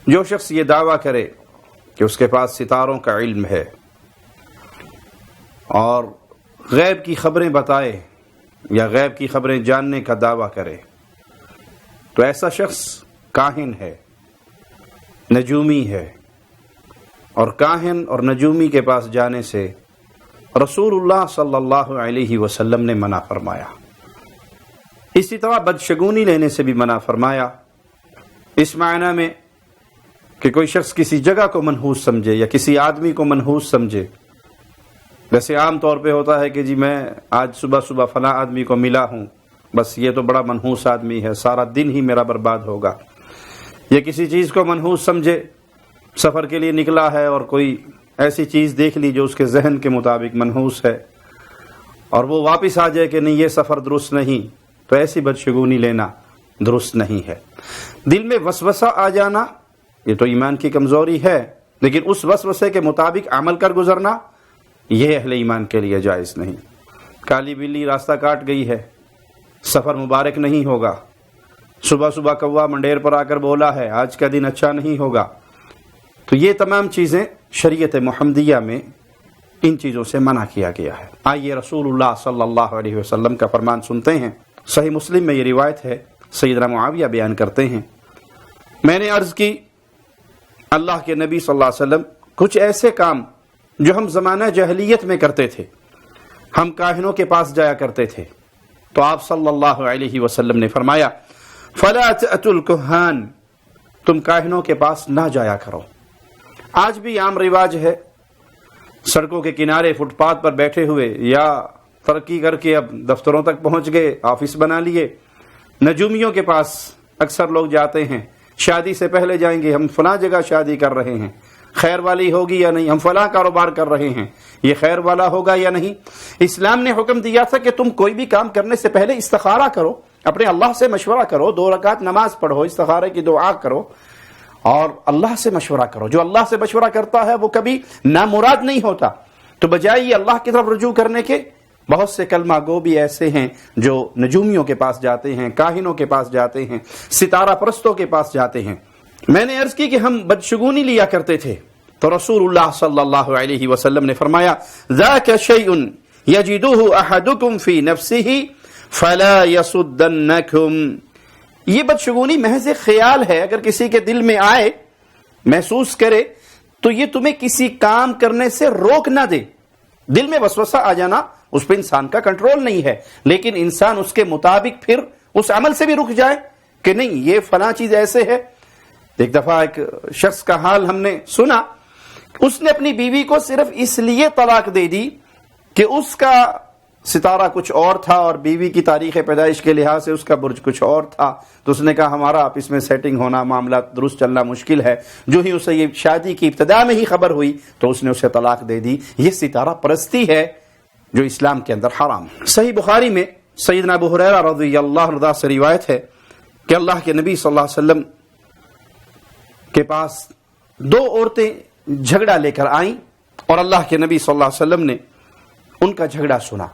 جو شخص یہ دعویٰ کرے کہ اس کے پاس ستاروں کا علم ہے اور غیب کی خبریں بتائے یا غیب کی خبریں جاننے کا دعویٰ کرے تو ایسا شخص کاہن ہے، نجومی ہے، اور کاہن اور نجومی کے پاس جانے سے رسول اللہ صلی اللہ علیہ وسلم نے منع فرمایا۔ اسی طرح بدشگونی لینے سے بھی منع فرمایا، اس معنی میں کہ کوئی شخص کسی جگہ کو منحوس سمجھے یا کسی آدمی کو منحوس سمجھے۔ ویسے عام طور پہ ہوتا ہے کہ جی میں آج صبح صبح فلاں آدمی کو ملا ہوں، بس یہ تو بڑا منحوس آدمی ہے، سارا دن ہی میرا برباد ہوگا۔ یا کسی چیز کو منحوس سمجھے، سفر کے لیے نکلا ہے اور کوئی ایسی چیز دیکھ لی جو اس کے ذہن کے مطابق منحوس ہے اور وہ واپس آ جائے کہ نہیں یہ سفر درست نہیں، تو ایسی بدشگونی لینا درست نہیں ہے۔ دل میں وسوسہ آ جانا یہ تو ایمان کی کمزوری ہے، لیکن اس وسوسے کے مطابق عمل کر گزرنا یہ اہل ایمان کے لیے جائز نہیں۔ کالی بلی راستہ کاٹ گئی ہے، سفر مبارک نہیں ہوگا، صبح صبح کوا منڈیر پر آ کر بولا ہے آج کا دن اچھا نہیں ہوگا، تو یہ تمام چیزیں شریعت محمدیہ میں ان چیزوں سے منع کیا گیا ہے۔ آئیے رسول اللہ صلی اللہ علیہ وسلم کا فرمان سنتے ہیں۔ صحیح مسلم میں یہ روایت ہے، سیدنا معاویہ بیان کرتے ہیں، میں نے عرض کی اللہ کے نبی صلی اللہ علیہ وسلم کچھ ایسے کام جو ہم زمانہ جاہلیت میں کرتے تھے، ہم کاہنوں کے پاس جایا کرتے تھے، تو آپ صلی اللہ علیہ وسلم نے فرمایا فَلَا تَأْتُوا الْكُهَّانَ، تم کاہنوں کے پاس نہ جایا کرو۔ آج بھی عام رواج ہے، سڑکوں کے کنارے فٹ پاتھ پر بیٹھے ہوئے یا ترقی کر کے اب دفتروں تک پہنچ گئے، آفس بنا لیے، نجومیوں کے پاس اکثر لوگ جاتے ہیں، شادی سے پہلے جائیں گے ہم فلاں جگہ شادی کر رہے ہیں، خیر والی ہوگی یا نہیں، ہم فلاں کاروبار کر رہے ہیں، یہ خیر والا ہوگا یا نہیں۔ اسلام نے حکم دیا تھا کہ تم کوئی بھی کام کرنے سے پہلے استخارہ کرو، اپنے اللہ سے مشورہ کرو، 2 رکعت نماز پڑھو، استخارے کی دعا کرو اور اللہ سے مشورہ کرو۔ جو اللہ سے مشورہ کرتا ہے وہ کبھی نامراد نہیں ہوتا۔ تو بجائے یہ اللہ کی طرف رجوع کرنے کے، بہت سے کلمہ گو بھی ایسے ہیں جو نجومیوں کے پاس جاتے ہیں، کاہنوں کے پاس جاتے ہیں، ستارہ پرستوں کے پاس جاتے ہیں۔ میں نے عرض کی کہ ہم بدشگونی لیا کرتے تھے، تو رسول اللہ صلی اللہ علیہ وسلم نے فرمایا ذاک شیء یجدہ احدکم فی نفسہ فلا یصدنکم، یہ بدشگونی محض خیال ہے، اگر کسی کے دل میں آئے، محسوس کرے، تو یہ تمہیں کسی کام کرنے سے روک نہ دے۔ دل میں وسوسہ آ جانا اس پہ انسان کا کنٹرول نہیں ہے، لیکن انسان اس کے مطابق پھر اس عمل سے بھی رک جائے کہ نہیں یہ فلاں چیز ایسے ہے۔ ایک دفعہ ایک شخص کا حال ہم نے سنا، اس نے اپنی بیوی کو صرف اس لیے طلاق دے دی کہ اس کا ستارہ کچھ اور تھا اور بیوی کی تاریخ پیدائش کے لحاظ سے اس کا برج کچھ اور تھا، تو اس نے کہا ہمارا آپس میں سیٹنگ ہونا، معاملات درست چلنا مشکل ہے۔ جو ہی اسے یہ شادی کی ابتدا میں ہی خبر ہوئی تو اس نے اسے طلاق دے دی۔ یہ ستارہ پرستی ہے جو اسلام کے اندر حرام ہے۔ صحیح بخاری میں سیدنا ابو ہریرہ رضی اللہ عنہ سے روایت ہے کہ اللہ کے نبی صلی اللہ علیہ وسلم کے پاس 2 عورتیں جھگڑا لے کر آئیں اور اللہ کے نبی صلی اللہ علیہ وسلم نے ان کا جھگڑا سنا۔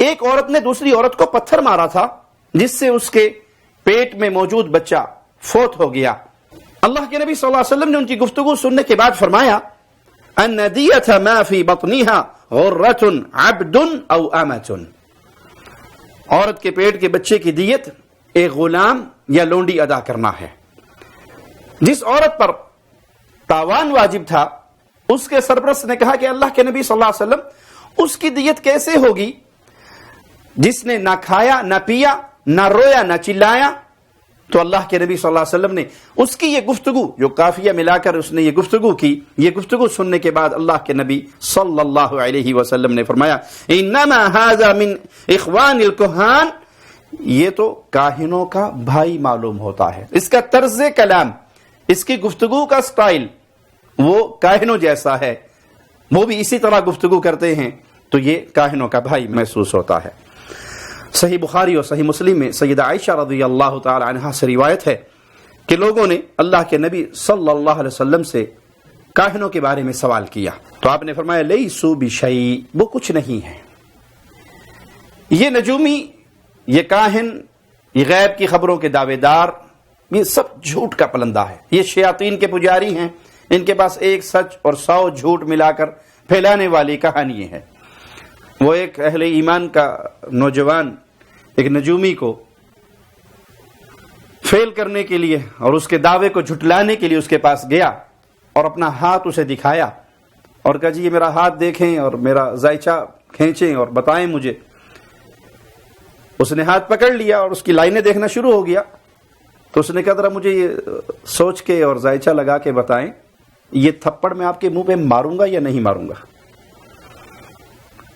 ایک عورت نے دوسری عورت کو پتھر مارا تھا جس سے اس کے پیٹ میں موجود بچہ فوت ہو گیا۔ اللہ کے نبی صلی اللہ علیہ وسلم نے ان کی گفتگو سننے کے بعد فرمایا ان دیت ما فی بطنها غرۃ عبد او امۃ، عورت کے پیٹ کے بچے کی دیت ایک غلام یا لونڈی ادا کرنا ہے۔ جس عورت پر تاوان واجب تھا اس کے سرپرست نے کہا کہ اللہ کے نبی صلی اللہ علیہ وسلم اس کی دیت کیسے ہوگی جس نے نہ کھایا نہ پیا نہ رویا نہ چلایا؟ تو اللہ کے نبی صلی اللہ علیہ وسلم نے اس کی یہ گفتگو جو قافیہ ملا کر اس نے یہ گفتگو کی، یہ گفتگو سننے کے بعد اللہ کے نبی صلی اللہ علیہ وسلم نے فرمایا انما ھذا من اخوان الکہان، یہ تو کاہنوں کا بھائی معلوم ہوتا ہے، اس کا طرز کلام، اس کی گفتگو کا سٹائل وہ کاہنوں جیسا ہے، وہ بھی اسی طرح گفتگو کرتے ہیں، تو یہ کاہنوں کا بھائی محسوس ہوتا ہے۔ صحیح بخاری اور صحیح مسلم میں سیدہ عائشہ رضی اللہ تعالی عنہا سے روایت ہے کہ لوگوں نے اللہ کے نبی صلی اللہ علیہ وسلم سے کاہنوں کے بارے میں سوال کیا تو آپ نے فرمایا لیسوا بشیء، وہ کچھ نہیں ہے۔ یہ نجومی، یہ کاہن، یہ غیب کی خبروں کے دعوے دار یہ سب جھوٹ کا پلندہ ہے. یہ شیاطین کے پجاری ہیں, ان کے پاس ایک سچ اور 100 جھوٹ ملا کر پھیلانے والی کہانی ہے. وہ ایک اہل ایمان کا نوجوان ایک نجومی کو فیل کرنے کے لیے اور اس کے دعوے کو جھٹلانے کے لیے اس کے پاس گیا اور اپنا ہاتھ اسے دکھایا اور کہا جی یہ میرا ہاتھ دیکھیں اور میرا ذائچہ کھینچیں اور بتائیں مجھے. اس نے ہاتھ پکڑ لیا اور اس کی لائنیں دیکھنا شروع ہو گیا. تو اس نے کہا ذرا مجھے یہ سوچ کے اور ذائچہ لگا کے بتائیں یہ تھپڑ میں آپ کے منہ پہ ماروں گا یا نہیں ماروں گا.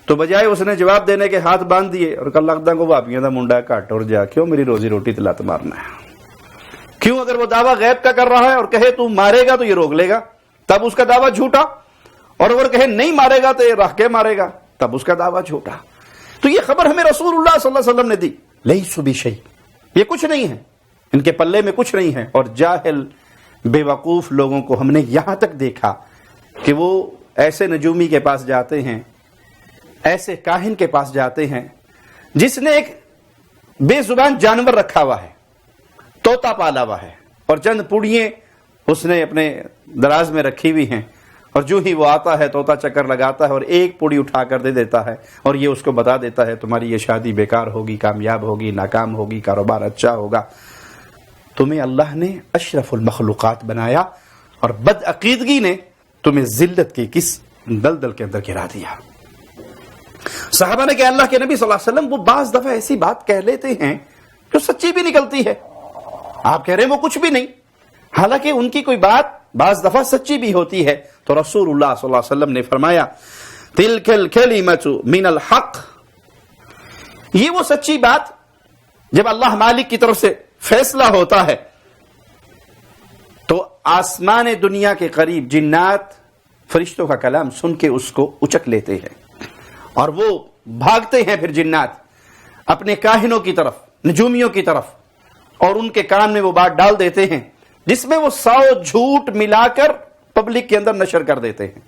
تو بجائے اس نے جواب دینے کے ہاتھ باندھ دیے اور کہا لگتا کو واپیاں دا منڈا کٹ اور جا کیوں میری روزی روٹی تلات مارنا ہے. کیوں اگر وہ دعویٰ غیب کا کر رہا ہے اور کہے تو مارے گا تو یہ روک لے گا تب اس کا دعویٰ جھوٹا, اور اگر کہے نہیں مارے گا تو یہ رکھ کے مارے گا تب اس کا دعویٰ جھوٹا. تو یہ خبر ہمیں رسول اللہ صلی اللہ علیہ وسلم نے دی, لیسوا بشیء, یہ کچھ نہیں ہے, ان کے پلے میں کچھ نہیں ہے. اور جاہل بے وقوف لوگوں کو ہم نے یہاں تک دیکھا کہ وہ ایسے نجومی کے پاس جاتے ہیں, ایسے کاہن کے پاس جاتے ہیں جس نے ایک بے زبان جانور رکھا ہوا ہے, طوطا پالا ہوا ہے, اور چند پوڑیاں اس نے اپنے دراز میں رکھی ہوئی ہیں, اور جو ہی وہ آتا ہے طوطا چکر لگاتا ہے اور ایک پوڑی اٹھا کر دے دیتا ہے اور یہ اس کو بتا دیتا ہے تمہاری یہ شادی بیکار ہوگی, کامیاب ہوگی, ناکام ہوگی, کاروبار اچھا ہوگا. تمہیں اللہ نے اشرف المخلوقات بنایا اور بدعقیدگی نے تمہیں ذلت کی کس دلدل کے اندر گرا دیا. صحابہ نے کہا اللہ کے نبی صلی اللہ علیہ وسلم وہ بعض دفعہ ایسی بات کہہ لیتے ہیں جو سچی بھی نکلتی ہے, آپ کہہ رہے ہیں وہ کچھ بھی نہیں, حالانکہ ان کی کوئی بات بعض دفعہ سچی بھی ہوتی ہے. تو رسول اللہ صلی اللہ علیہ وسلم نے فرمایا تلک الکلمۃ من الحق, یہ وہ سچی بات جب اللہ مالک کی طرف سے فیصلہ ہوتا ہے تو آسمان دنیا کے قریب جنات فرشتوں کا کلام سن کے اس کو اچک لیتے ہیں اور وہ بھاگتے ہیں پھر جنات اپنے کاہنوں کی طرف, نجومیوں کی طرف, اور ان کے کان میں وہ بات ڈال دیتے ہیں جس میں وہ 100 جھوٹ ملا کر پبلک کے اندر نشر کر دیتے ہیں.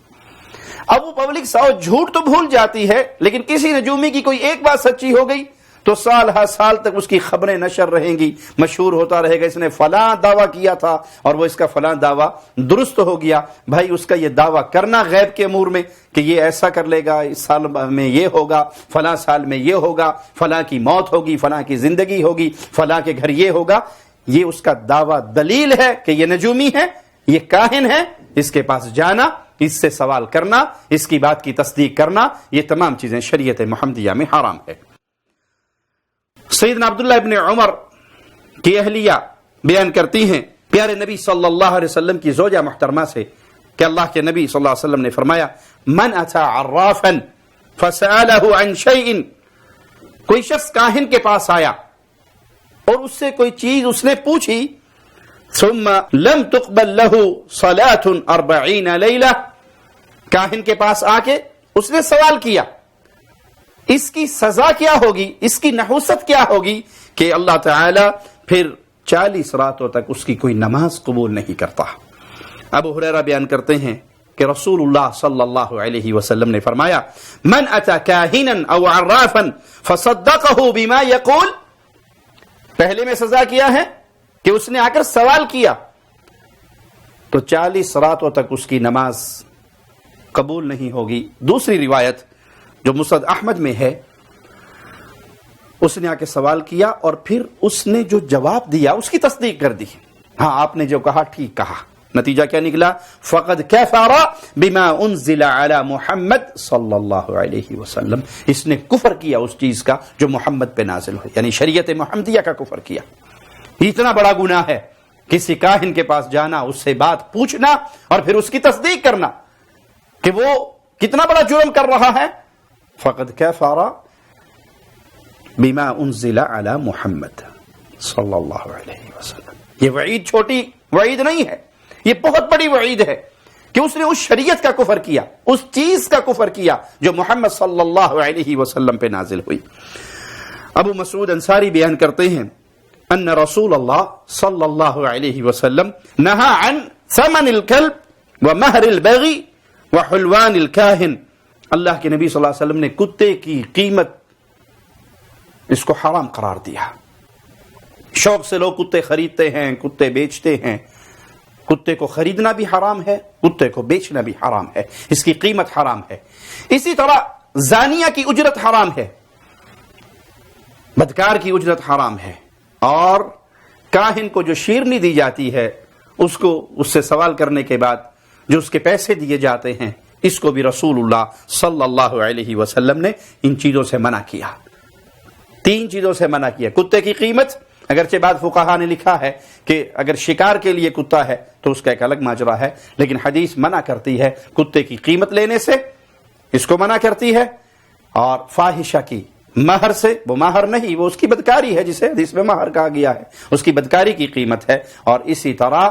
اب وہ پبلک 100 جھوٹ تو بھول جاتی ہے, لیکن کسی نجومی کی کوئی ایک بات سچی ہو گئی تو سال ہر سال تک اس کی خبریں نشر رہیں گی, مشہور ہوتا رہے گا اس نے فلاں دعویٰ کیا تھا اور وہ اس کا فلاں دعویٰ درست ہو گیا. بھائی اس کا یہ دعویٰ کرنا غیب کے امور میں کہ یہ ایسا کر لے گا, اس سال میں یہ ہوگا, فلاں سال میں یہ ہوگا, فلاں کی موت ہوگی, فلاں کی زندگی ہوگی, فلاں کے گھر یہ ہوگا, یہ اس کا دعویٰ دلیل ہے کہ یہ نجومی ہے, یہ کاہن ہے. اس کے پاس جانا, اس سے سوال کرنا, اس کی بات کی تصدیق کرنا, یہ تمام چیزیں شریعت محمدیہ میں حرام ہے. سیدنا عبداللہ ابن عمر کی اہلیہ بیان کرتی ہیں پیارے نبی صلی اللہ علیہ وسلم کی زوجہ محترمہ سے کہ اللہ کے نبی صلی اللہ علیہ وسلم نے فرمایا من اتی عرافا فسألہ عن شیء, کوئی شخص کاہن کے پاس آیا اور اس سے کوئی چیز اس نے پوچھی, ثم لم تقبل له صلاة 40 لیلہ, کاہن کے پاس آ کے اس نے سوال کیا, اس کی سزا کیا ہوگی, اس کی نحوست کیا ہوگی کہ اللہ تعالی پھر 40 راتوں تک اس کی کوئی نماز قبول نہیں کرتا. ابو ہریرہ بیان کرتے ہیں کہ رسول اللہ صلی اللہ علیہ وسلم نے فرمایا من اتی کاہنا او عرافا فصدقه بما یقول, پہلے میں سزا کیا ہے کہ اس نے آ کر سوال کیا تو 40 راتوں تک اس کی نماز قبول نہیں ہوگی. دوسری روایت جو مسند احمد میں ہے, اس نے آ کے سوال کیا اور پھر اس نے جو جواب دیا اس کی تصدیق کر دی, ہاں آپ نے جو کہا ٹھیک کہا. نتیجہ کیا نکلا, فقد کفر بما انزل علی محمد صلی اللہ علیہ وسلم, اس نے کفر کیا اس چیز کا جو محمد پہ نازل ہوئی, یعنی شریعت محمدیہ کا کفر کیا. اتنا بڑا گناہ ہے کسی کاہن کے پاس جانا, اس سے بات پوچھنا اور پھر اس کی تصدیق کرنا کہ وہ کتنا بڑا جرم کر رہا ہے. فقد کفر بما انزل علی محمد صلی اللہ علیہ وسلم. یہ وعید چھوٹی وعید نہیں ہے, یہ بہت بڑی وعید ہے کہ اس نے اس شریعت کا کفر کیا, اس چیز کا کفر کیا جو محمد صلی اللہ علیہ وسلم پہ نازل ہوئی. ابو مسعود انصاری بیان کرتے ہیں ان رسول اللہ صلی اللہ علیہ وسلم نہا عن ثمن الکلب ومہر البغی وحلوان الکاہن, اللہ کے نبی صلی اللہ علیہ وسلم نے کتے کی قیمت اس کو حرام قرار دیا, شوق سے لوگ کتے خریدتے ہیں، کتے بیچتے ہیں. کتے کو خریدنا بھی حرام ہے، کتے کو بیچنا بھی حرام ہے، اس کی قیمت حرام ہے. اسی طرح زانیہ کی اجرت حرام ہے، بدکار کی اجرت حرام ہے. اور کاہن کو جو شیرنی دی جاتی ہے اس سے سوال کرنے کے بعد جو اس کے پیسے دیے جاتے ہیں، اس کو بھی رسول اللہ صلی اللہ علیہ وسلم نے ان چیزوں سے منع کیا. 3 چیزوں سے منع کیا. کتے کی قیمت، اگرچہ بعض فقہا نے لکھا ہے کہ اگر شکار کے لیے کتا ہے تو اس کا ایک الگ ماجرا ہے، لیکن حدیث منع کرتی ہے کتے کی قیمت لینے سے، اس کو منع کرتی ہے. اور فاحشہ کی مہر سے، وہ مہر نہیں، وہ اس کی بدکاری ہے جسے حدیث میں مہر کہا گیا ہے، اس کی بدکاری کی قیمت ہے. اور اسی طرح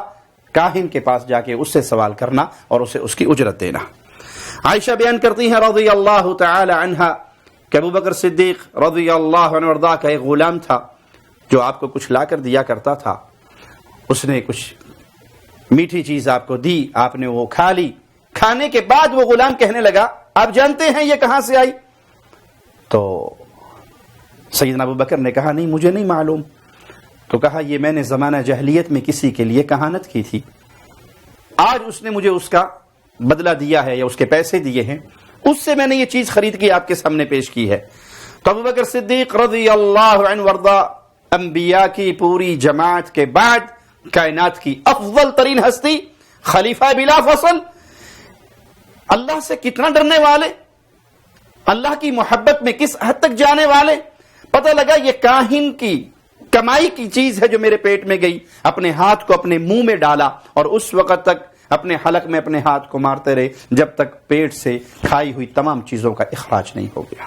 کاہن کے پاس جا کے اس سے سوال کرنا اور اسے اس کی اجرت دینا. عائشہ بیان کرتی ہیں رضی اللہ تعالی عنہا کہ ابو بکر صدیق رضی اللہ عنہ وارضاہ کا ایک غلام تھا جو آپ کو کچھ لا کر دیا کرتا تھا. اس نے کچھ میٹھی چیز آپ کو دی، آپ نے وہ کھا لی. کھانے کے بعد وہ غلام کہنے لگا آپ جانتے ہیں یہ کہاں سے آئی؟ تو سیدنا ابو بکر نے کہا نہیں، مجھے نہیں معلوم. تو کہا یہ میں نے زمانہ جاہلیت میں کسی کے لیے کہانت کی تھی، آج اس نے مجھے اس کا بدلہ دیا ہے یا اس کے پیسے دیے ہیں، اس سے میں نے یہ چیز خرید کے آپ کے سامنے پیش کی ہے. تو ابو بکر صدیق رضی اللہ عنہ وارضاہ انبیاء کی پوری جماعت کے بعد کائنات کی افضل ترین ہستی، خلیفہ بلا فصل، اللہ سے کتنا ڈرنے والے، اللہ کی محبت میں کس حد تک جانے والے. پتہ لگا یہ کاہن کی کمائی کی چیز ہے جو میرے پیٹ میں گئی. اپنے ہاتھ کو اپنے منہ میں ڈالا اور اس وقت تک اپنے حلق میں اپنے ہاتھ کو مارتے رہے جب تک پیٹ سے کھائی ہوئی تمام چیزوں کا اخراج نہیں ہو گیا.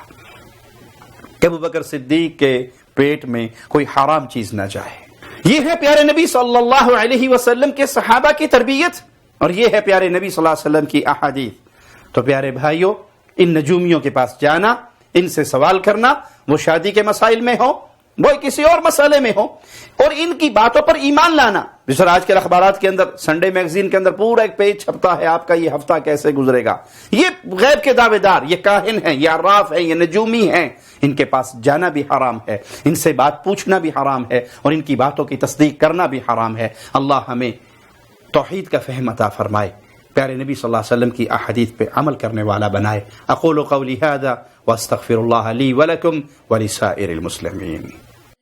ابو بکر صدیق کے پیٹ میں کوئی حرام چیز نہ جائے. یہ ہے پیارے نبی صلی اللہ علیہ وسلم کے صحابہ کی تربیت، اور یہ ہے پیارے نبی صلی اللہ علیہ وسلم کی احادیث. تو پیارے بھائیوں، ان نجومیوں کے پاس جانا، ان سے سوال کرنا، وہ شادی کے مسائل میں ہو، وہ کسی اور مسئلے میں ہو، اور ان کی باتوں پر ایمان لانا. جس طرح آج کے اخبارات کے اندر، سنڈے میگزین کے اندر پورا ایک پیج چھپتا ہے آپ کا یہ ہفتہ کیسے گزرے گا. یہ غیب کے دعوے دار، یہ کاہن ہیں، یہ عراف ہیں، یہ نجومی ہیں. ان کے پاس جانا بھی حرام ہے، ان سے بات پوچھنا بھی حرام ہے، اور ان کی باتوں کی تصدیق کرنا بھی حرام ہے. اللہ ہمیں توحید کا فہم عطا فرمائے، پیارے نبی صلی اللہ علیہ وسلم کی احادیث پہ عمل کرنے والا بنائے. اقول قولی هذا واستغفر الله لي ولكم ولسائر المسلمين.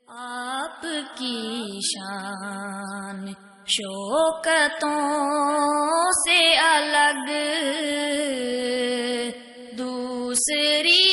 آپ کی شان شوکتوں سے الگ دوسری